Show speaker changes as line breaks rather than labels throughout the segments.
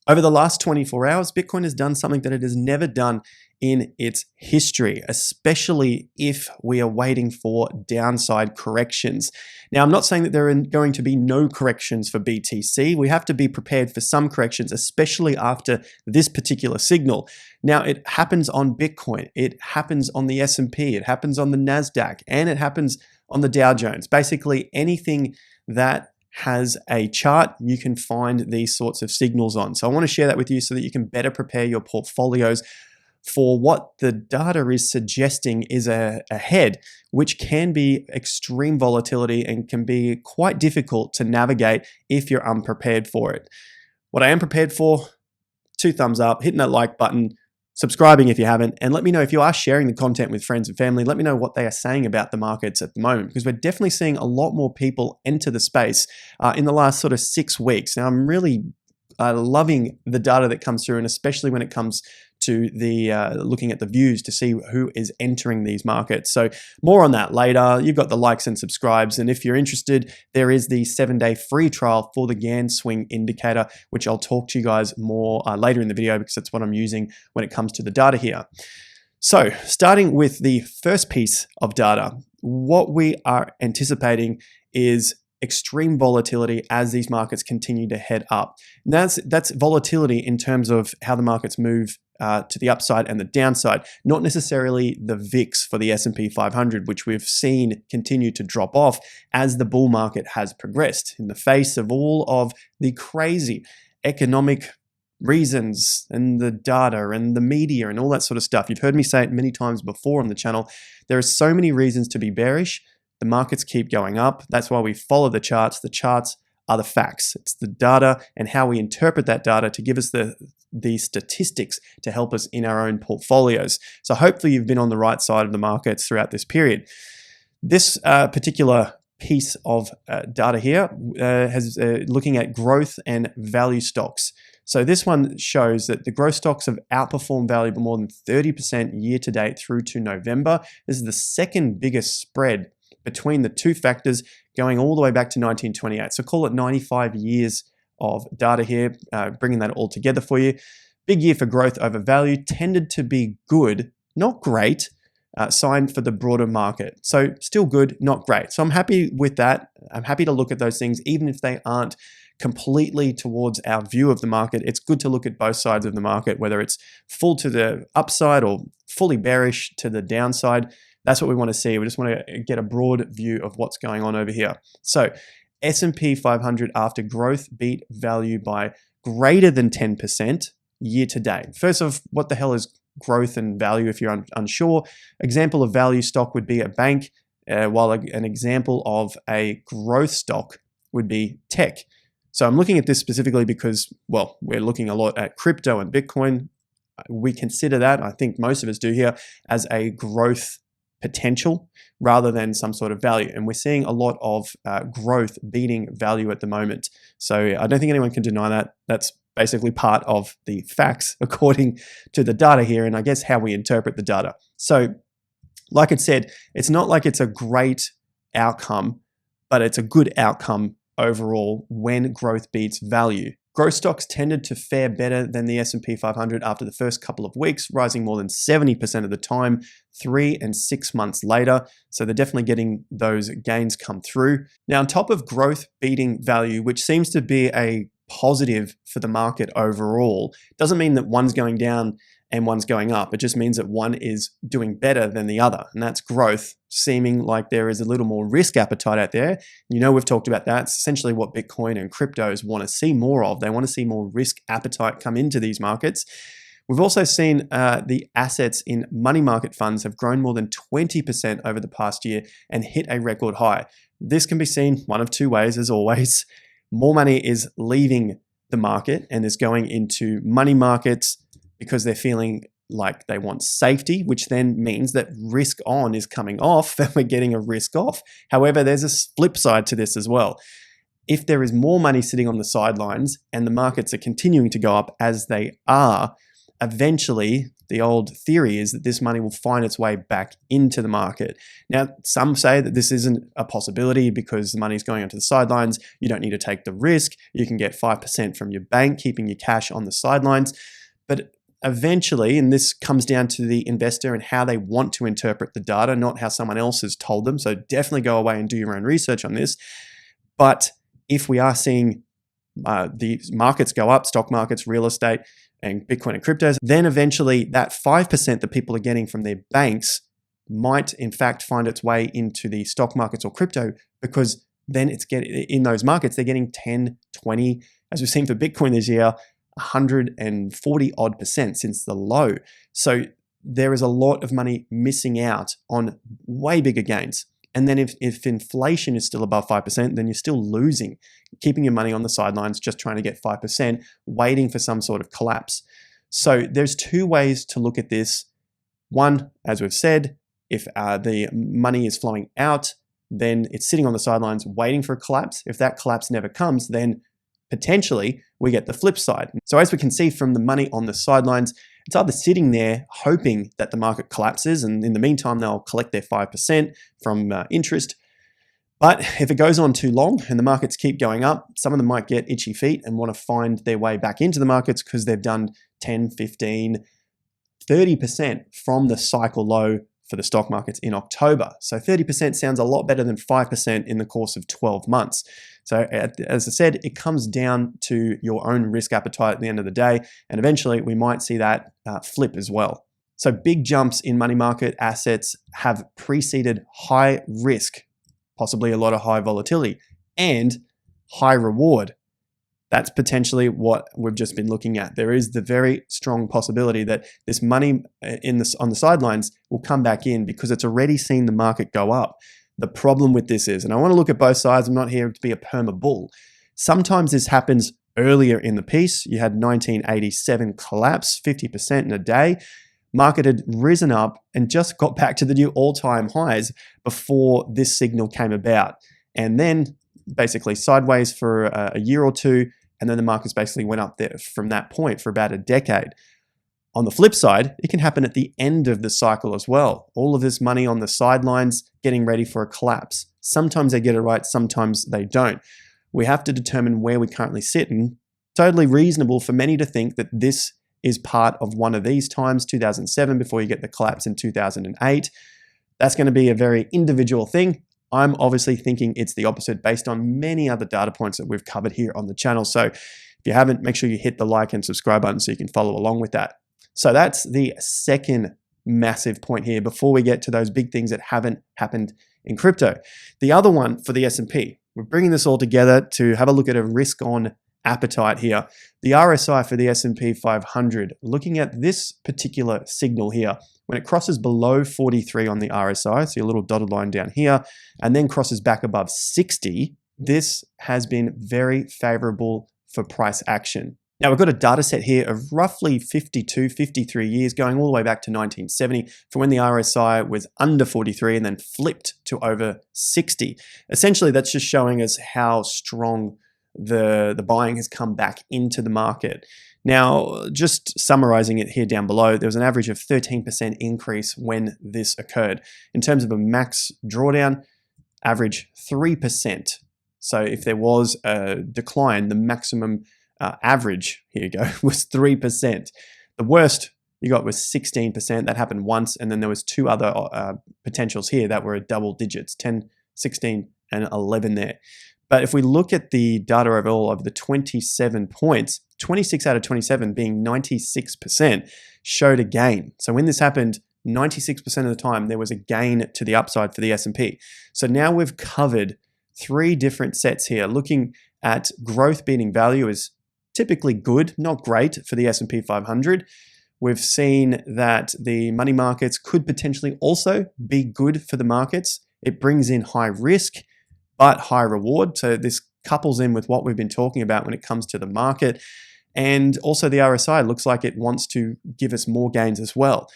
Over the last 24 hours, Bitcoin has done something that it has never done in its history, especially if we are waiting for downside corrections. Now, I'm not saying that there are going to be no corrections for BTC. We have to be prepared for some corrections, especially after this particular signal. Now, it happens on Bitcoin, it happens on the S&P, it happens on the NASDAQ, and it happens on the Dow Jones. Basically, anything that has a chart, you can find these sorts of signals on. So I want to share that with you so that you can better prepare your portfolios for what the data is suggesting is ahead, which can be extreme volatility and can be quite difficult to navigate if you're unprepared for it. What I am prepared for, 2 thumbs up, hitting that like button, subscribing if you haven't, and let me know if you are sharing the content with friends and family. Let me know what they are saying about the markets at the moment, because we're definitely seeing a lot more people enter the space in the last sort of 6 weeks. Now, I'm really loving the data that comes through, and especially when it comes to the looking at the views to see who is entering these markets. So more on that later. You've got the likes and subscribes, and if you're interested, there is the 7-day free trial for the Gann swing indicator, which I'll talk to you guys more later in the video, because that's what I'm using when it comes to the data here. So starting with the first piece of data, what we are anticipating is extreme volatility as these markets continue to head up. And that's volatility in terms of how the markets move to the upside and the downside, not necessarily the VIX for the S&P 500, which we've seen continue to drop off as the bull market has progressed in the face of all of the crazy economic reasons and the data and the media and all that sort of stuff. You've heard me say it many times before on the channel. There are so many reasons to be bearish. The markets keep going up. That's why we follow the charts. The charts are the facts. It's the data and how we interpret that data to give us the statistics to help us in our own portfolios. So hopefully you've been on the right side of the markets throughout this period. This particular piece of data here has looking at growth and value stocks. So this one shows that the growth stocks have outperformed value by more than 30% year to date through to November. This is the second biggest spread between the two factors, going all the way back to 1928. So call it 95 years of data here, bringing that all together for you. Big year for growth over value, tended to be good, not great, sign for the broader market. So still good, not great. So I'm happy with that. I'm happy to look at those things, even if they aren't completely towards our view of the market. It's good to look at both sides of the market, whether it's full to the upside or fully bearish to the downside. That's what we want to see. We just want to get a broad view of what's going on over here. So S&P 500 after growth beat value by greater than 10% year to date. First off, what the hell is growth and value if you're unsure? Example of value stock would be a bank, while an example of a growth stock would be tech. So I'm looking at this specifically because, well, we're looking a lot at crypto and Bitcoin. We consider that, I think most of us do here, as a growth potential rather than some sort of value. And we're seeing a lot of growth beating value at the moment. So I don't think anyone can deny that. That's basically part of the facts according to the data here, and I guess how we interpret the data. So like it said, it's not like it's a great outcome, but it's a good outcome overall when growth beats value. Growth stocks tended to fare better than the S&P 500 after the first couple of weeks, rising more than 70% of the time, 3 and 6 months later. So they're definitely getting those gains come through. Now, on top of growth beating value, which seems to be a positive for the market overall, doesn't mean that one's going down and one's going up. It just means that one is doing better than the other, and that's growth, seeming like there is a little more risk appetite out there. You know, we've talked about that. It's essentially what Bitcoin and cryptos want to see more of. They want to see more risk appetite come into these markets. We've also seen the assets in money market funds have grown more than 20% over the past year and hit a record high. This can be seen one of two ways, as always. More money is leaving the market and is going into money markets because they're feeling like they want safety, which then means that risk on is coming off and we're getting a risk off. However, there's a flip side to this as well. If there is more money sitting on the sidelines and the markets are continuing to go up as they are, eventually the old theory is that this money will find its way back into the market. Now, some say that this isn't a possibility because the money's going onto the sidelines. You don't need to take the risk. You can get 5% from your bank, keeping your cash on the sidelines. But eventually, and this comes down to the investor and how they want to interpret the data, not how someone else has told them. So definitely go away and do your own research on this. But if we are seeing the markets go up, stock markets, real estate, and Bitcoin and cryptos, then eventually that 5% that people are getting from their banks might in fact find its way into the stock markets or crypto, because then it's in those markets, they're getting 10, 20, as we've seen for Bitcoin this year, 140 odd percent since the low. So there is a lot of money missing out on way bigger gains. And then if inflation is still above 5%, then you're still losing, keeping your money on the sidelines, just trying to get 5%, waiting for some sort of collapse. So there's two ways to look at this. One, as we've said, if the money is flowing out, then it's sitting on the sidelines waiting for a collapse. If that collapse never comes, then potentially we get the flip side. So as we can see from the money on the sidelines, it's either sitting there hoping that the market collapses, and in the meantime, they'll collect their 5% from interest. But if it goes on too long and the markets keep going up, some of them might get itchy feet and want to find their way back into the markets because they've done 10, 15, 30% from the cycle low for the stock markets in October. So 30% sounds a lot better than 5% in the course of 12 months. So as I said, it comes down to your own risk appetite at the end of the day, and eventually we might see that flip as well. So big jumps in money market assets have preceded high risk, possibly a lot of high volatility, and high reward. That's potentially what we've just been looking at. There is the very strong possibility that this money on the sidelines will come back in because it's already seen the market go up. The problem with this is, and I want to look at both sides, I'm not here to be a perma bull. Sometimes this happens earlier in the piece. You had 1987 collapse, 50% in a day. Market had risen up and just got back to the new all-time highs before this signal came about. And then basically sideways for a year or two, and then the markets basically went up there from that point for about a decade. On the flip side, it can happen at the end of the cycle as well. All of this money on the sidelines getting ready for a collapse. Sometimes they get it right, sometimes they don't. We have to determine where we currently sit, and totally reasonable for many to think that this is part of one of these times, 2007, before you get the collapse in 2008. That's going to be a very individual thing. I'm obviously thinking it's the opposite based on many other data points that we've covered here on the channel. So if you haven't, make sure you hit the like and subscribe button so you can follow along with that. So that's the second massive point here before we get to those big things that haven't happened in crypto. The other one for the S&P, we're bringing this all together to have a look at a risk on appetite here. The RSI for the S&P 500, looking at this particular signal here, when it crosses below 43 on the RSI, see a little dotted line down here, and then crosses back above 60, this has been very favorable for price action. Now we've got a data set here of roughly 52, 53 years going all the way back to 1970 for when the RSI was under 43 and then flipped to over 60. Essentially, that's just showing us how strong the buying has come back into the market. Now, just summarizing it here down below, there was an average of 13% increase when this occurred. In terms of a max drawdown, average 3%. So if there was a decline, the maximum average, here you go, was 3%. The worst you got was 16%. That happened once, and then there was two other potentials here that were at double digits, 10, 16, and 11 there. But if we look at the data overall of the 27 points, 26 out of 27 being 96% showed a gain. So when this happened, 96% of the time there was a gain to the upside for the S&P. So now we've covered three different sets here. Looking at growth beating value is typically good, not great for the S&P 500. We've seen that the money markets could potentially also be good for the markets. It brings in high risk, but high reward. So this couples in with what we've been talking about when it comes to the market. And also the RSI looks like it wants to give us more gains as well.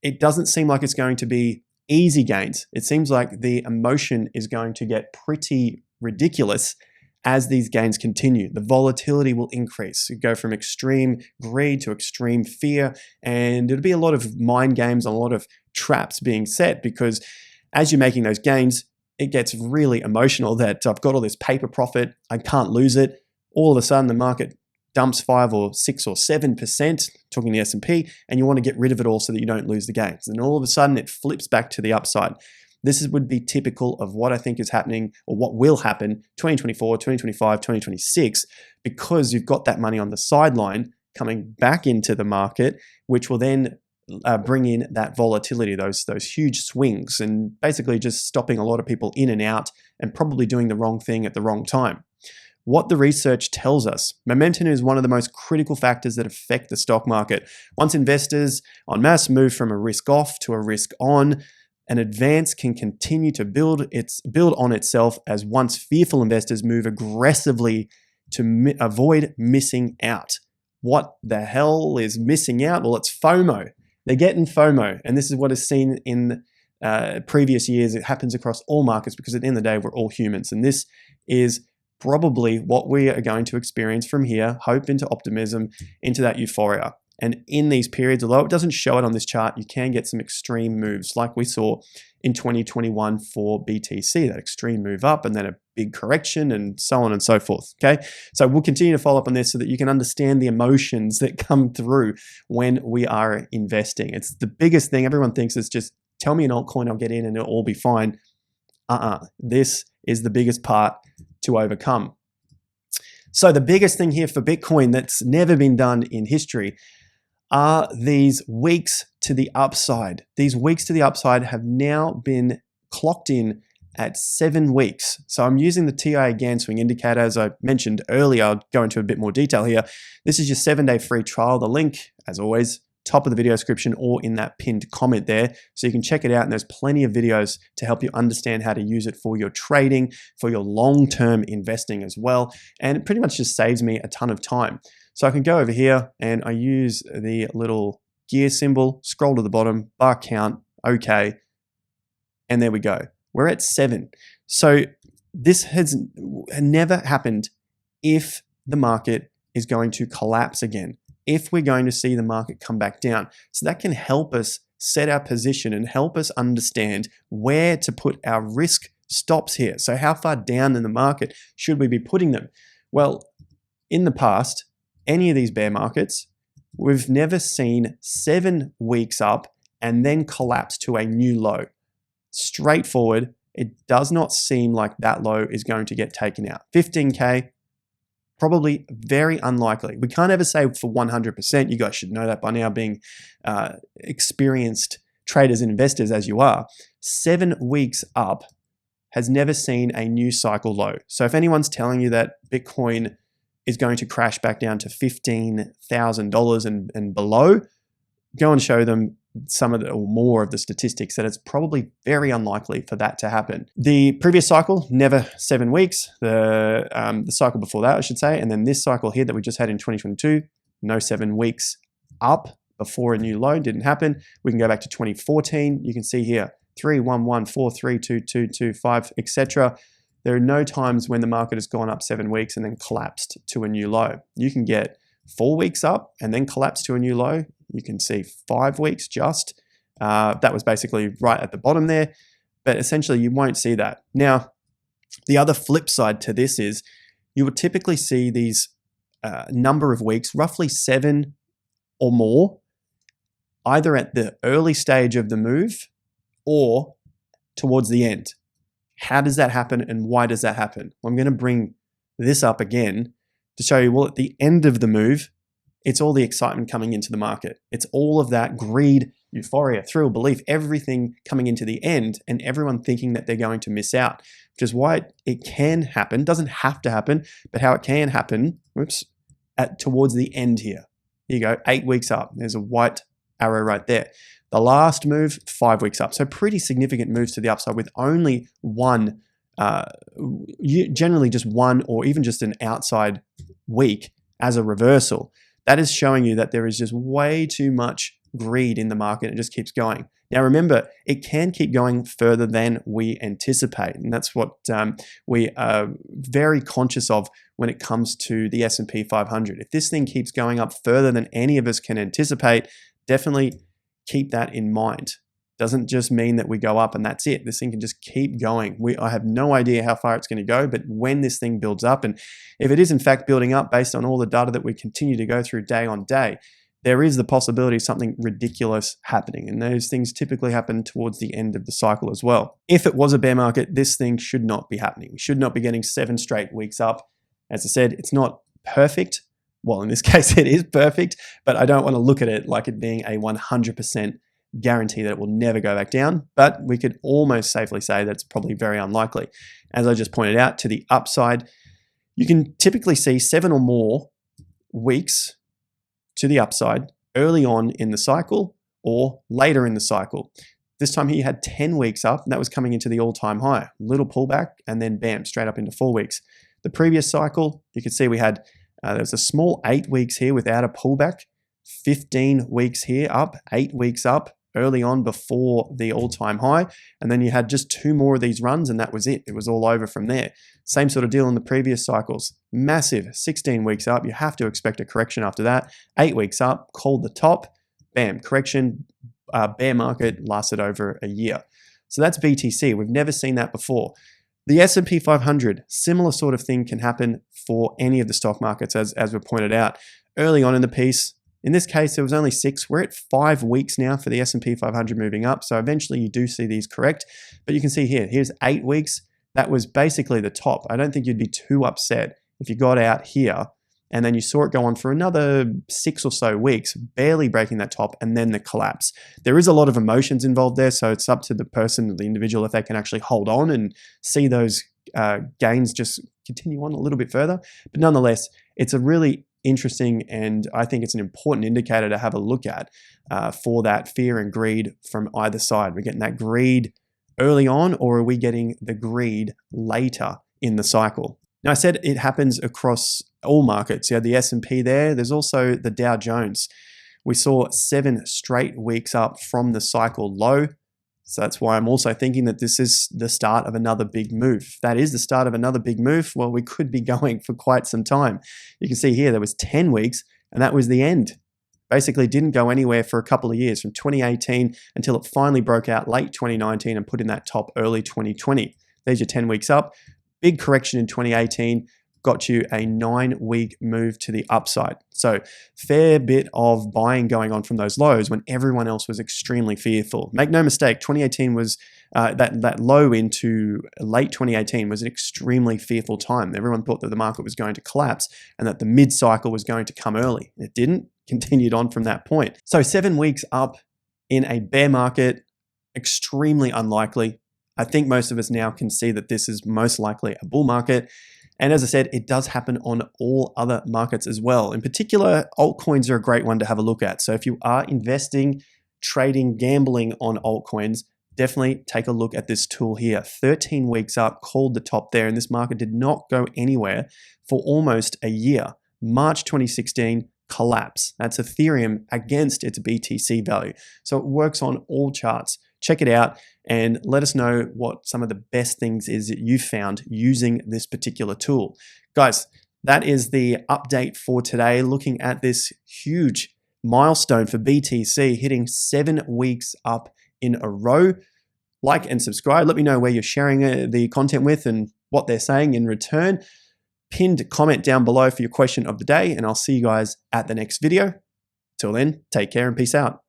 It doesn't seem like it's going to be easy gains. It seems like the emotion is going to get pretty ridiculous as these gains continue. The volatility will increase. You go from extreme greed to extreme fear, and it'll be a lot of mind games, a lot of traps being set, because as you're making those gains, it gets really emotional that I've got all this paper profit, I can't lose it. All of a sudden, the market dumps 5 or 6 or 7%, talking the S&P, and you want to get rid of it all so that you don't lose the gains. And all of a sudden, it flips back to the upside. This would be typical of what I think is happening, or what will happen 2024, 2025, 2026, because you've got that money on the sideline coming back into the market, which will then bring in that volatility, those huge swings, and basically just stopping a lot of people in and out and probably doing the wrong thing at the wrong time. What the research tells us, momentum is one of the most critical factors that affect the stock market. Once investors en masse move from a risk off to a risk on, an advance can continue to build on itself as once fearful investors move aggressively to avoid missing out. What the hell is missing out? Well, it's FOMO. They're getting FOMO, and this is what is seen in previous years. It happens across all markets because at the end of the day, we're all humans, and this is probably what we are going to experience from here, hope into optimism, into that euphoria. And in these periods, although it doesn't show it on this chart, you can get some extreme moves like we saw in 2021 for BTC, that extreme move up and then a big correction and so on and so forth, okay? So we'll continue to follow up on this so that you can understand the emotions that come through when we are investing. It's the biggest thing. Everyone thinks it's just, tell me an altcoin, I'll get in and it'll all be fine. This is the biggest part to overcome. So the biggest thing here for Bitcoin that's never been done in history are these weeks to the upside. These weeks to the upside have now been clocked in at 7 weeks. So I'm using the TIA Gann swing indicator, as I mentioned earlier. I'll go into a bit more detail here. This is your 7-day free trial. The link, as always, top of the video description or in that pinned comment there. So you can check it out, and there's plenty of videos to help you understand how to use it for your trading, for your long-term investing as well. And it pretty much just saves me a ton of time. So I can go over here and I use the little gear symbol, scroll to the bottom, bar count, okay. And there we go. We're at 7. So this has never happened if the market is going to collapse again, if we're going to see the market come back down. So that can help us set our position and help us understand where to put our risk stops here. So how far down in the market should we be putting them? Well, in the past, any of these bear markets, we've never seen 7 weeks up and then collapse to a new low. Straightforward, it does not seem like that low is going to get taken out. 15K, probably very unlikely. We can't ever say for 100%. You guys should know that by now, being experienced traders and investors as you are. 7 weeks up has never seen a new cycle low. So if anyone's telling you that Bitcoin is going to crash back down to $15,000 and below, go and show them some of the, or more of the statistics that it's probably very unlikely for that to happen. The previous cycle, never 7 weeks. The cycle before that, I should say, and then this cycle here that we just had in 2022, no 7 weeks up before a new low, didn't happen. We can go back to 2014. You can see here 3, 1, 1, 4, 3, 2, 2, 2, 5, etc. There are no times when the market has gone up 7 weeks and then collapsed to a new low. You can get 4 weeks up and then collapse to a new low. You can see 5 weeks just. That was basically right at the bottom there. But essentially, you won't see that. Now, the other flip side to this is you would typically see these number of weeks, roughly 7 or more, either at the early stage of the move or towards the end. How does that happen and why does that happen? Well, I'm going to bring this up again to show you, well, at the end of the move, it's all the excitement coming into the market. It's all of that greed, euphoria, thrill, belief, everything coming into the end and everyone thinking that they're going to miss out, which is why it can happen, doesn't have to happen, but how it can happen, towards the end here. Here you go, 8 weeks up. There's a white arrow right there. The last move, 5 weeks up. So pretty significant moves to the upside with only one, generally just one or even just an outside week as a reversal. That is showing you that there is just way too much greed in the market. It just keeps going. Now, remember, it can keep going further than we anticipate, and that's what we are very conscious of when it comes to the S&P 500. If this thing keeps going up further than any of us can anticipate, definitely keep that in mind. Doesn't just mean that we go up and that's it. This thing can just keep going. I have no idea how far it's going to go, but when this thing builds up, and if it is in fact building up based on all the data that we continue to go through day on day, there is the possibility of something ridiculous happening. And those things typically happen towards the end of the cycle as well. If it was a bear market, this thing should not be happening. We should not be getting 7 straight weeks up. As I said, it's not perfect. Well, in this case, it is perfect, but I don't want to look at it like it being a 100% guarantee that it will never go back down, but we could almost safely say that it's probably very unlikely. As I just pointed out, to the upside, you can typically see 7 or more weeks to the upside early on in the cycle or later in the cycle. This time he had 10 weeks up, and that was coming into the all-time high. Little pullback, and then bam, straight up into 4 weeks. The previous cycle, you could see we had, there was a small 8 weeks here without a pullback, 15 weeks here up, 8 weeks up, early on before the all-time high, and then you had just 2 more of these runs and that was it. It was all over from there. Same sort of deal in the previous cycles. Massive 16 weeks up. You have to expect a correction after that. 8 weeks up, called the top, bam, correction, bear market lasted over a year. So that's BTC. We've never seen that before. The S&P 500, similar sort of thing can happen for any of the stock markets as we pointed out early on in the piece. In this case, it was only 6. We're at 5 weeks now for the S&P 500 moving up. So eventually you do see these correct. But you can see here, here's 8 weeks. That was basically the top. I don't think you'd be too upset if you got out here and then you saw it go on for another 6 or so weeks, barely breaking that top, and then the collapse. There is a lot of emotions involved there, so it's up to the person, the individual, if they can actually hold on and see those gains just continue on a little bit further. But nonetheless, it's a really interesting, and I think it's an important indicator to have a look at for that fear and greed from either side. We're getting that greed early on, or are we getting the greed later in the cycle? Now, I said it happens across all markets. You had the S&P there. There's also the Dow Jones. We saw 7 straight weeks up from the cycle low. So that's why I'm also thinking that this is the start of another big move. If that is the start of another big move, well, we could be going for quite some time. You can see here there was 10 weeks, and that was the end. Basically didn't go anywhere for a couple of years, from 2018 until it finally broke out late 2019 and put in that top early 2020. There's your 10 weeks up. Big correction in 2018. Got you a 9-week move to the upside. So fair bit of buying going on from those lows when everyone else was extremely fearful. Make no mistake, 2018 was that low into late 2018 was an extremely fearful time. Everyone thought that the market was going to collapse and that the mid-cycle was going to come early. It didn't, continued on from that point. So 7 weeks up in a bear market, extremely unlikely. I think most of us now can see that this is most likely a bull market. And as I said, it does happen on all other markets as well. In particular, altcoins are a great one to have a look at. So if you are investing, trading, gambling on altcoins, definitely take a look at this tool here. 13 weeks up, called the top there, and this market did not go anywhere for almost a year. March 2016, collapse. That's Ethereum against its BTC value. So it works on all charts. Check it out and let us know what some of the best things is that you found using this particular tool. Guys, that is the update for today, looking at this huge milestone for BTC, hitting 7 weeks up in a row. Like and subscribe. Let me know where you're sharing the content with and what they're saying in return. Pinned comment down below for your question of the day, and I'll see you guys at the next video. Till then, take care and peace out.